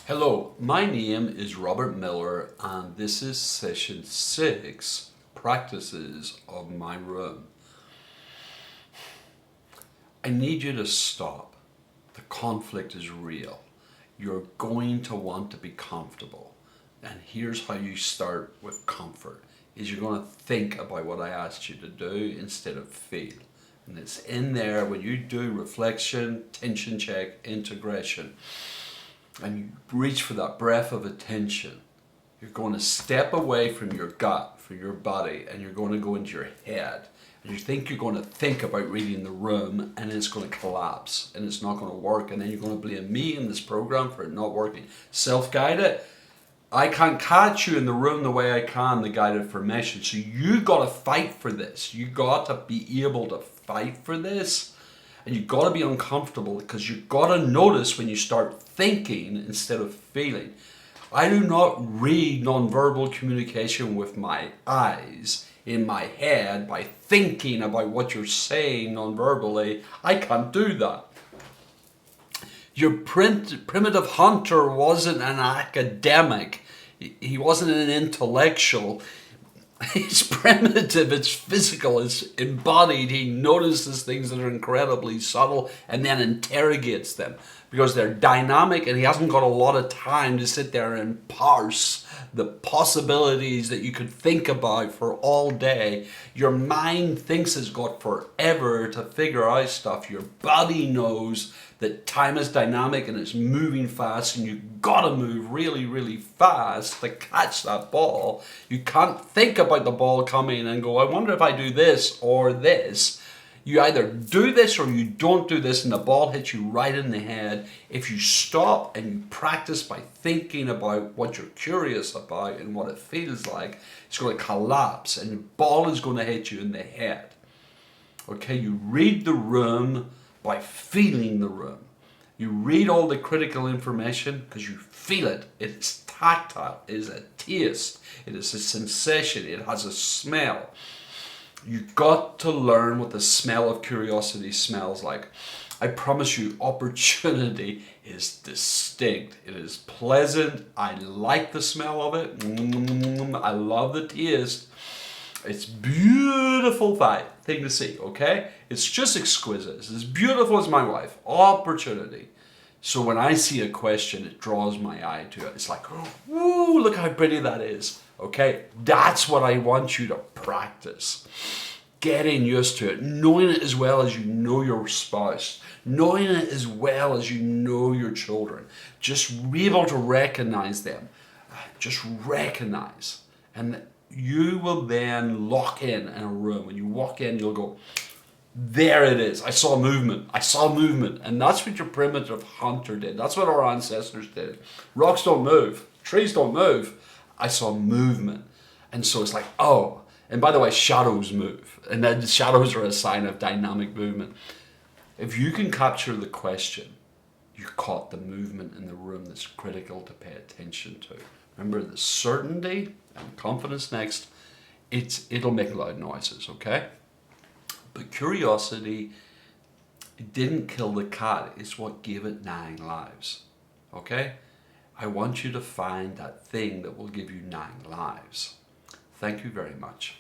Hello, my name is Robert Miller and this is session 6, Practices of My Room. I need you to stop. The conflict is real. You're going to want to be comfortable. And here's how you start with comfort, is you're going to think about what I asked you to do instead of feel. And it's in there when you do reflection, tension check, integration. And you reach for that breath of attention, you're going to step away from your gut, from your body, and you're going to go into your head. And you think you're going to think about reading the room, and it's going to collapse, and it's not going to work. And then you're going to blame me in this program for it not working. Self-guided. I can't catch you in the room the way I can the guided formation. So you got to fight for this. You got to be able to fight for this. And you've got to be uncomfortable because you've got to notice when you start thinking instead of feeling. I do not read nonverbal communication with my eyes in my head by thinking about what you're saying nonverbally. I can't do that. Your primitive hunter wasn't an academic. He wasn't an intellectual. It's primitive, it's physical, it's embodied. He notices things that are incredibly subtle and then interrogates them because they're dynamic, and he hasn't got a lot of time to sit there and parse the possibilities that you could think about for all day. Your mind thinks it's got forever to figure out stuff. Your body knows that time is dynamic and it's moving fast, and you've got to move really, really fast to catch that ball. You can't think about the ball coming and go, I wonder if I do this or this. You either do this or you don't do this, and the ball hits you right in the head. If you stop and you practice by thinking about what you're curious about and what it feels like, it's going to collapse and the ball is going to hit you in the head. Okay, you read the room by feeling the room. You read all the critical information because you feel it. It's tactile, it is a taste, it is a sensation, it has a smell. You've got to learn what the smell of curiosity smells like. I promise you, opportunity is distinct. It is pleasant. I like the smell of it. I love the taste. It's beautiful thing to see, okay? It's just exquisite. It's as beautiful as my wife. Opportunity. So when I see a question, it draws my eye to it. It's like, woo, look how pretty that is. Okay? That's what I want you to practice. Getting used to it. Knowing it as well as you know your spouse. Knowing it as well as you know your children. Just be able to recognize them. Just recognize. And you will then lock in a room. When you walk in, you'll go, there it is. I saw movement. I saw movement. And that's what your primitive hunter did. That's what our ancestors did. Rocks don't move. Trees don't move. I saw movement. And so it's like, oh, and by the way, shadows move. And then the shadows are a sign of dynamic movement. If you can capture the question, you caught the movement in the room that's critical to pay attention to. Remember, the certainty and confidence next, it'll make loud noises, okay? But curiosity, it didn't kill the cat. It's what gave it 9 lives, okay? I want you to find that thing that will give you 9 lives. Thank you very much.